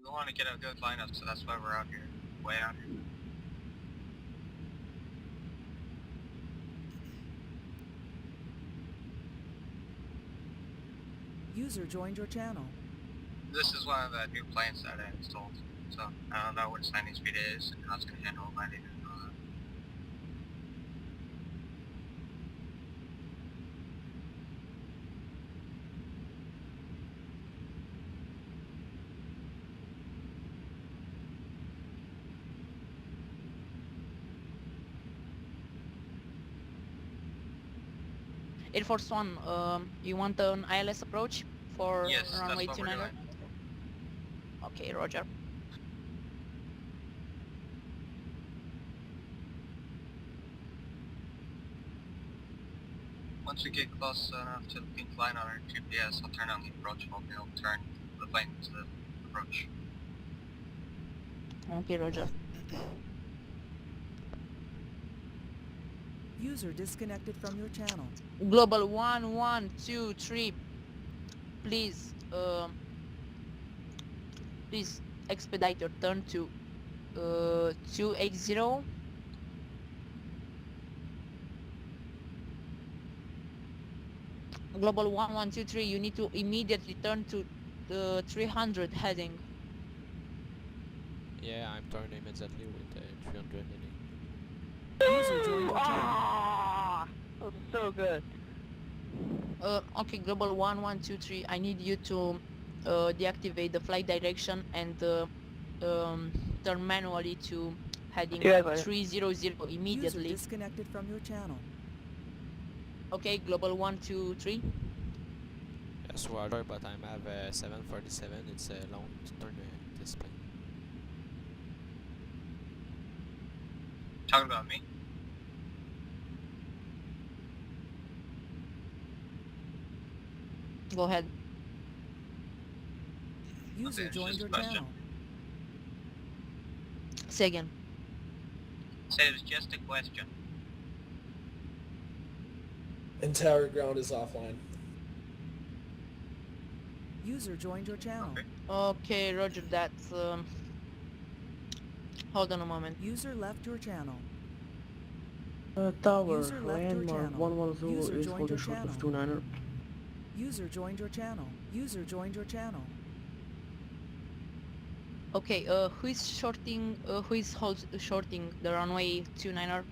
we want to get a good lineup, so that's why we're out here, way out here. User joined your channel. This is one of the new planes that I installed, so I don't know what its landing speed is and how it's going to handle landing and all that. Air Force One, you want an ILS approach for Yes, that's runway what we're 29er? doing. Okay, roger. Once we get close enough to the pink line on our GPS, I'll turn on the approach mode and it'll turn the plane to the approach. Okay, roger. User disconnected from your channel. Global 1123, please, please expedite your turn to 280. Global 1123, you need to immediately turn to the 300 heading. Yeah, I'm turning immediately with 300 heading. User joined your channel. Ah, that was so good. Okay, Global 1123, I need you to deactivate the flight direction and turn manually to heading Yeah, got it. 300 User immediately. disconnected from your channel. Okay, Global 123. Yes, roger, but I have 747. It's long to turn this plane. Talking about me? Go ahead. User Okay, it's joined just your a question. channel. Say again. Said it was just a question. And tower ground is offline. User joined your channel. Okay. Okay, roger that. Hold on a moment. User left your channel. Tower, User left your landmark channel. 110 User is joined holding your short of channel. 29er. User joined your channel. User joined your channel. Okay, who is shorting? Who is shorting the runway 29er?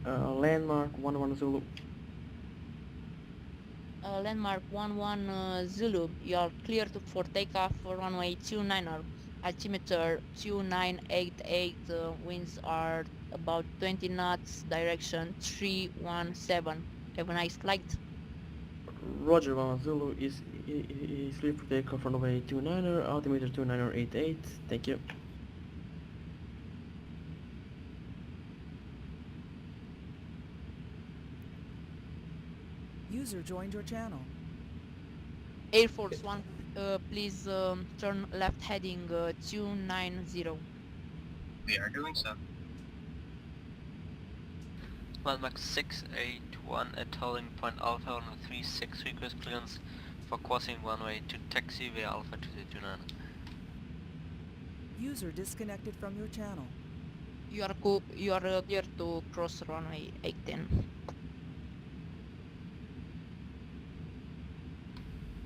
Landmark 11 Zulu. Landmark 11 Zulu. You are clear for takeoff for runway 29er. Altimeter 2988. Winds are about 20 knots. Direction 317. Have a nice flight. Roger, 1 Zulu is clear for takeoff from runway 29er, altimeter 2988. Thank you. User joined your channel. Air Force One, please turn left heading 290. We are doing so. Landmark 681 at holding point Alpha on 36, request clearance for crossing runway to taxi via Alpha to the 29. User disconnected from your channel. You are clear to cross runway 810.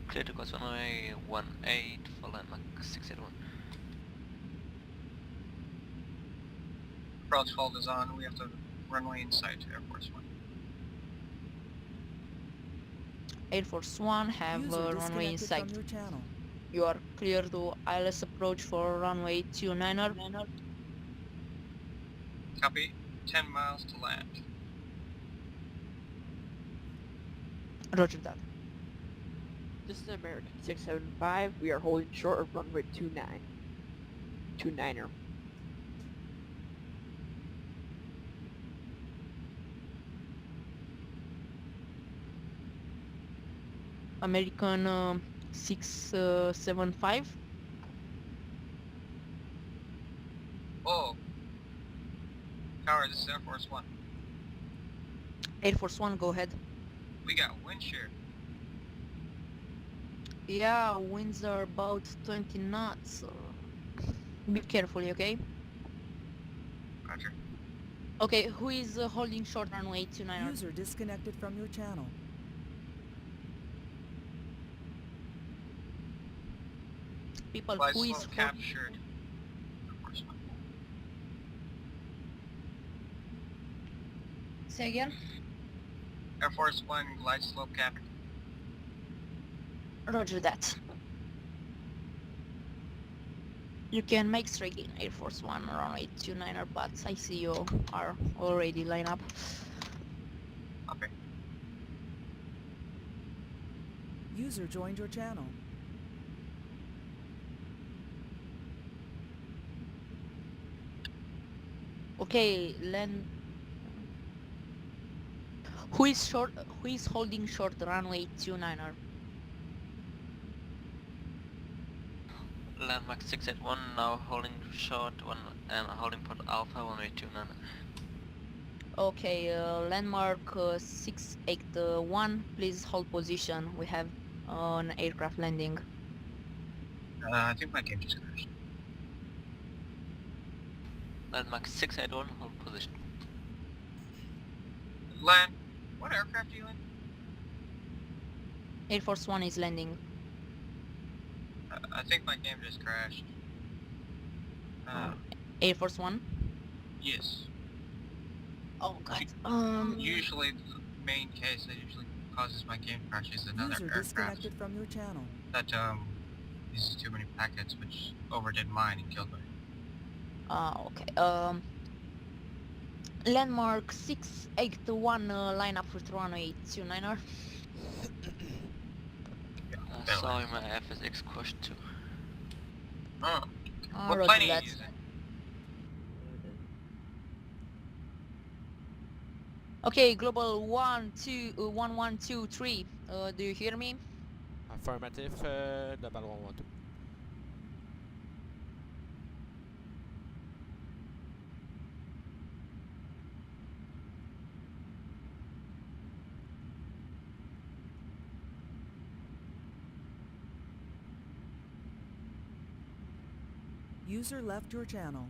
Clear to cross runway 18 for landmark 681. Approach hold is on. We have to runway inside to Air Force One. Air Force One have User runway in disconnected sight. from your channel. You are clear to ILS approach for runway 29er. Copy. 10 miles to land. Roger that. This is American 675. We are holding short of runway 29er. American 675. Whoa. Tower, this is Air Force One. Air Force One, go ahead. We got wind shear. Yeah, winds are about 20 knots. Be carefully, okay? Roger. Okay, who is holding short runway 29? User disconnected from your channel. People, Glide who is slope captured. Of course not. Say again? Air Force One glide slope captured. Roger that. You can make straight in Air Force One runway 29er, but I see you are already lined up. Okay. User joined your channel. Okay, land. Who is short? Who is holding short runway 29er? Landmark 681 now holding short 1 and holding port Alpha 129. Okay, landmark 681. Please hold position. We have an aircraft landing. I think my game just crashed. Landmark 681 hold position. Land. What aircraft are you in? Air Force One is landing. I think my game just crashed. Air Force One. Yes. Oh god. Usually the main case that usually causes my game crash is another User aircraft disconnected from your channel. that uses too many packets, which overdid mine and killed me. Okay. Landmark 681 line up with runway 29er. Sorry, my FSX crashed too. Oh. What Roger plane are you that. using? Okay, global 1123. Do you hear me? Affirmative, double 112. User left your channel.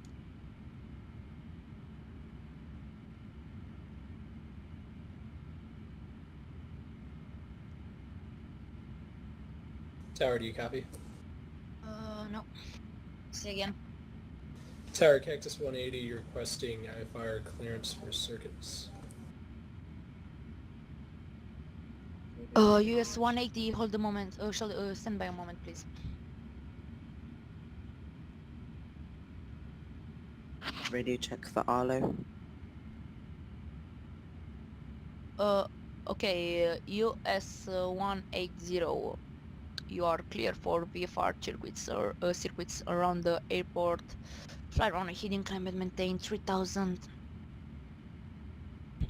Tower, do you copy? No. Say again. Tower Cactus 180, you're requesting IFR clearance for circuits. US 180, hold a moment. Stand by a moment, please. Radio check for Arlo. Okay, US 180. You are clear for VFR circuits or circuits around the airport. Fly around a hidden climate, maintain 3000.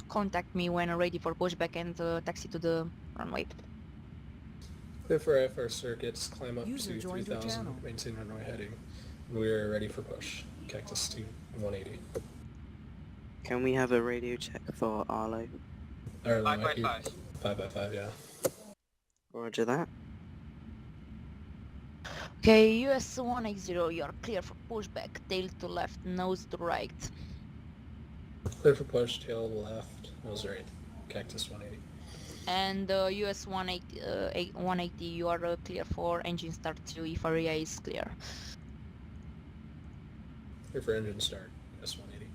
Contact me when ready for pushback and taxi to the runway. Clear for IFR circuits, climb up User to joined your 3000, channel. maintain runway heading. We're ready for push. Cactus 2 180. Can we have a radio check for Arlo? Or 5x5. 5x5, yeah. Roger that. Okay, US 180, you are clear for pushback. Tail to left, nose to right. Clear for push, tail left, nose right. Cactus 180. And US 180, you are clear for engine start 2 if area is clear. Clear for engine start, US 180.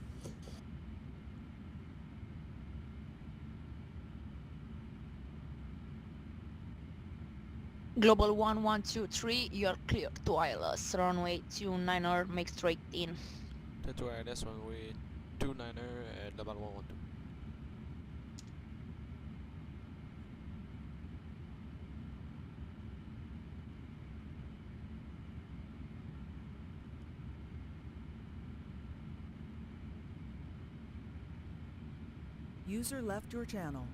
Global 1123, you are clear to ILS. Runway 29er, make straight in. To wireless runway 29er, double 112. User left your channel.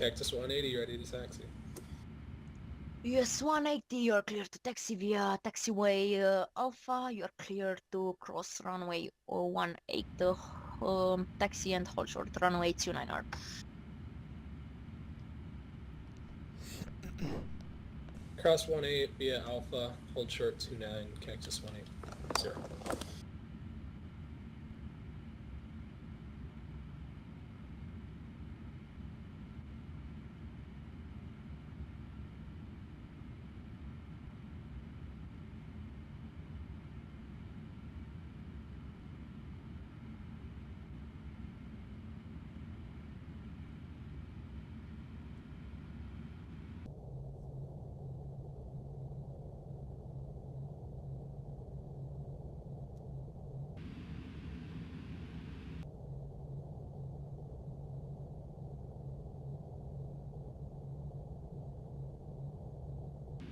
Cactus 180, ready to taxi. US 180, you're clear to taxi via taxiway Alpha. You're clear to cross runway 18, taxi and hold short runway 29R. Cross 18 via Alpha, hold short 29, Cactus 180.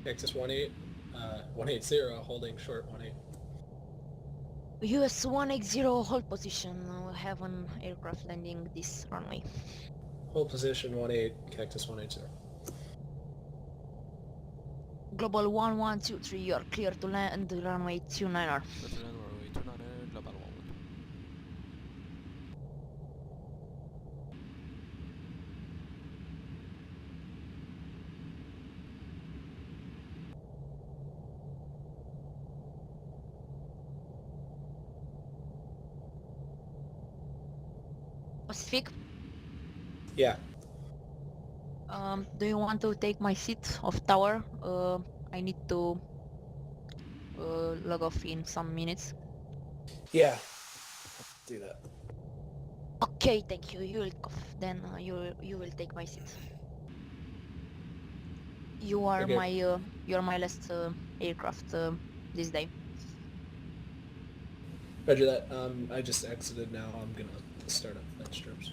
Cactus 180, holding short 18. US 180, hold position. We'll have an aircraft landing this runway. Hold position 18, Cactus 180. Global 1123, you're clear to land the runway 29R. Runway 29, global 11. Pacifique, Yeah. do you want to take my seat of tower? I need to log off in some minutes. Yeah. Do that. Okay, thank you. You will off. Then you will take my seat. You are Okay. you're my last aircraft this day. Roger that. I just exited now. I'm gonna start up flight strips.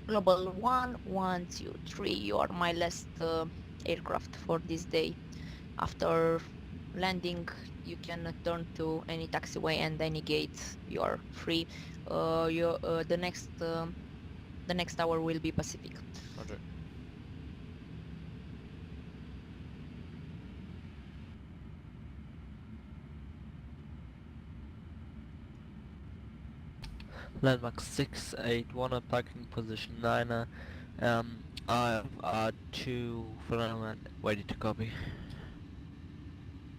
Global 1123, you are my last aircraft for this day. After landing, you can turn to any taxiway and any gate. You are free. The next hour will be Pacifique. Roger. Landmark 681 at parking position 9. I have 2 for runway ready to copy.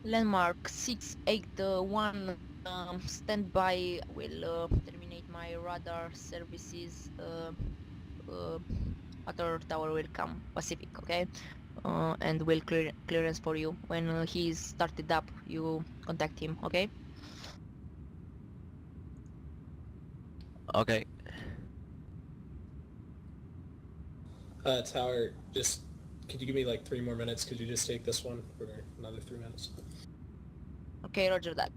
Landmark 681, standby. Will terminate my radar services. Other tower will come Pacifique, okay? And will clearance for you. When he's started up, you contact him, okay? Okay. Tower, just could you give me like 3 more minutes? Could you just take this one for another 3 minutes? Okay, roger that.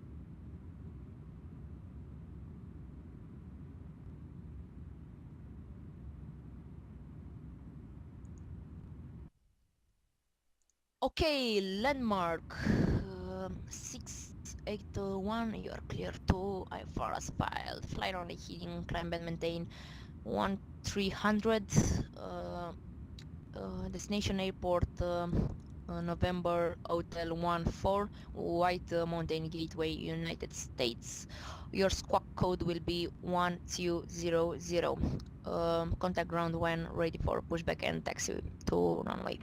Okay, landmark 681, you are clear to IFRS file. Flight only heading, climb and maintain 1300. Destination airport November Hotel 14, White Mountain Gateway, United States. Your squawk code will be 1200. Contact ground when ready for pushback and taxi to runway.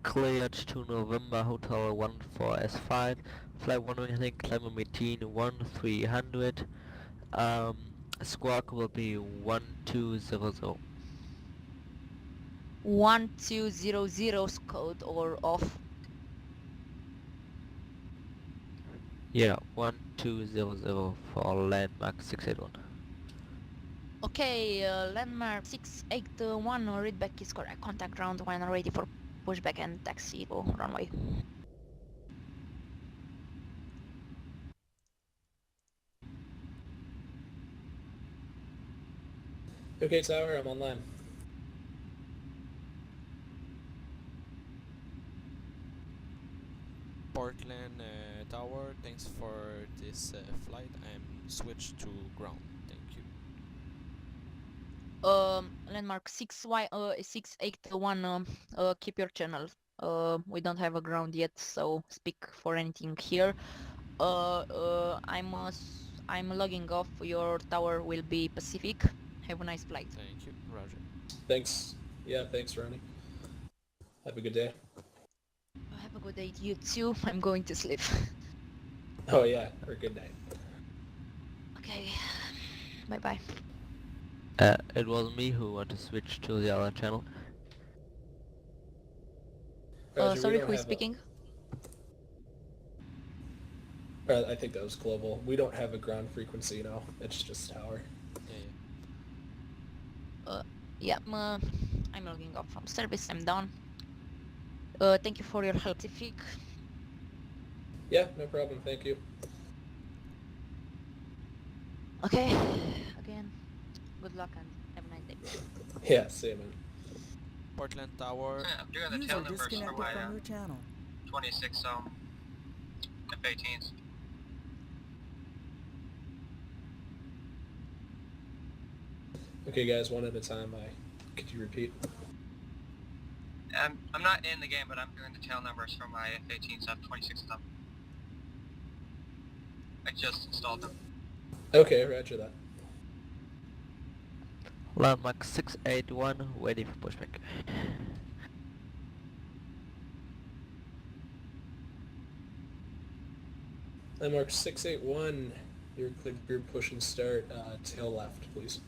Cleared to November Hotel 14S5. Flight 1 heading, climb and maintain 1300. Squawk will be 1200. 1200 code or off. Yeah, 1200 for landmark 681. Okay, landmark 681, readback is correct. Contact ground when ready for pushback and taxi to runway. Okay, tower, I'm online. Portland Tower, thanks for this flight. I'm switched to ground. Thank you. Landmark 681, keep your channel. We don't have a ground yet, so speak for anything here. I'm logging off. Your tower will be Pacifique. Have a nice flight. Thank you. Roger. Thanks. Yeah, thanks, Rony. Have a good day. Have a good day, you too. I'm going to sleep. Oh yeah, or good night. Okay. Bye bye. It was me who wanted to switch to the other channel. Roger, we Sorry, don't who is have speaking? I think that was global. We don't have a ground frequency now. It's just tower. Yeah, Yeah, I'm logging off from service. I'm done. Thank you for your help, Pacifique. Yeah, no problem. Thank you. Okay. Again, good luck and have a nice day. Yeah, see you, man. Portland Tower. Yeah, I'm doing the User tail numbers for disconnected my from your channel. 26 F-18s. Okay, guys, one at a time. Could you repeat? I'm not in the game, but I'm doing the tail numbers for my F-18s. I have 26 of them. I just installed them. Okay, roger that. Landmark 681, ready for pushback. Landmark 681, you're cleared for push and start, tail left, please.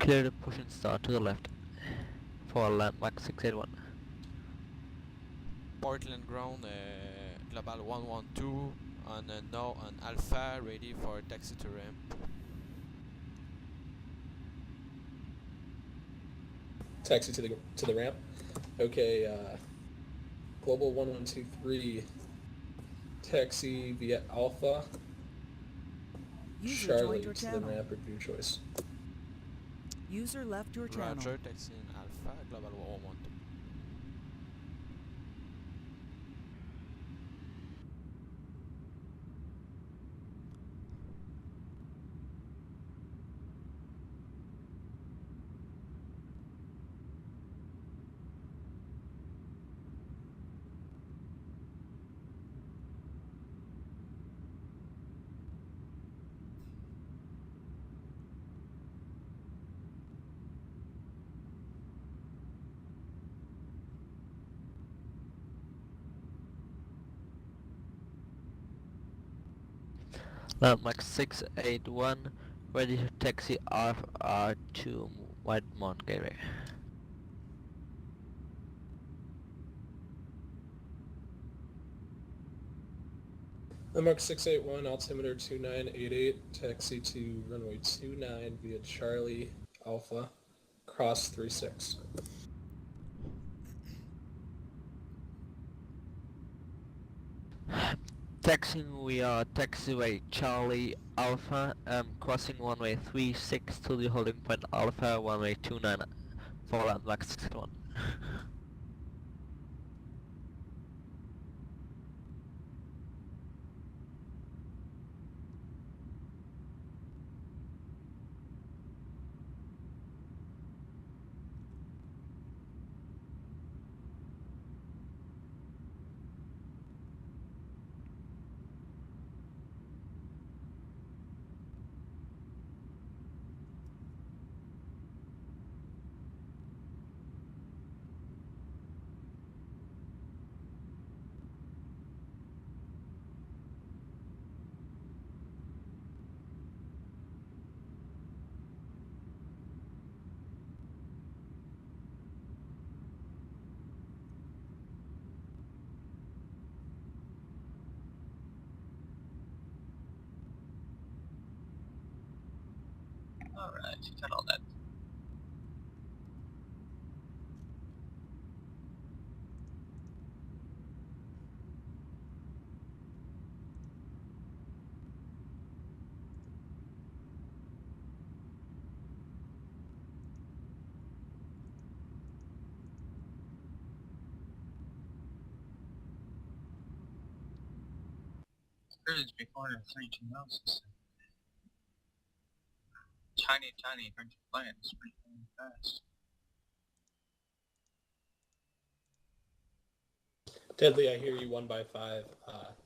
Clear the push and start to the left for landmark 681. Portland ground. Global 112 on now on Alpha, ready for taxi to ramp. Taxi to the ramp. Okay, Global 1123, taxi via Alpha, User Charlie joined your to the channel. ramp of your choice. User left your channel. Roger, taxi in Alpha, Global 112. Landmark 681, ready to taxi RR to Whitemount Gateway. Landmark 681, altimeter 2988, taxi to runway 29 via Charlie Alpha, cross 36. Taxiing via taxiway Charlie Alpha, crossing runway 36 to the holding point Alpha, runway 29 for landmark 61. if you've had all that. Cruise before the 32 houses. Tiny French planes, pretty fast. Deadly, I hear you 1 by 5.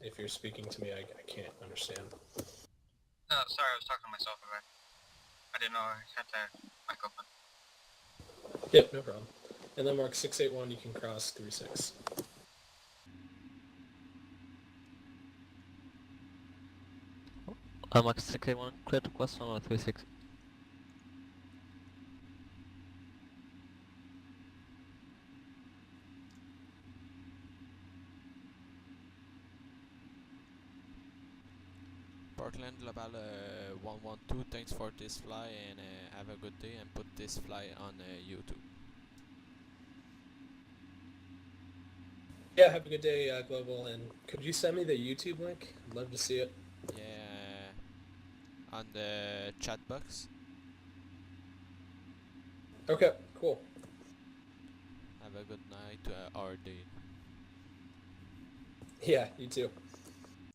If you're speaking to me, I can't understand. No, sorry, I was talking to myself over. I didn't know I had that mic open. Yep, no problem. And then mark 681, you can cross 36. Max 681, clear to cross 136. Portland Global 112, thanks for this fly and have a good day and put this fly on YouTube. Yeah, have a good day, Global, and could you send me the YouTube link? I'd love to see it. Yeah, on the chat box. Okay, cool. Have a good night or day. Yeah, you too.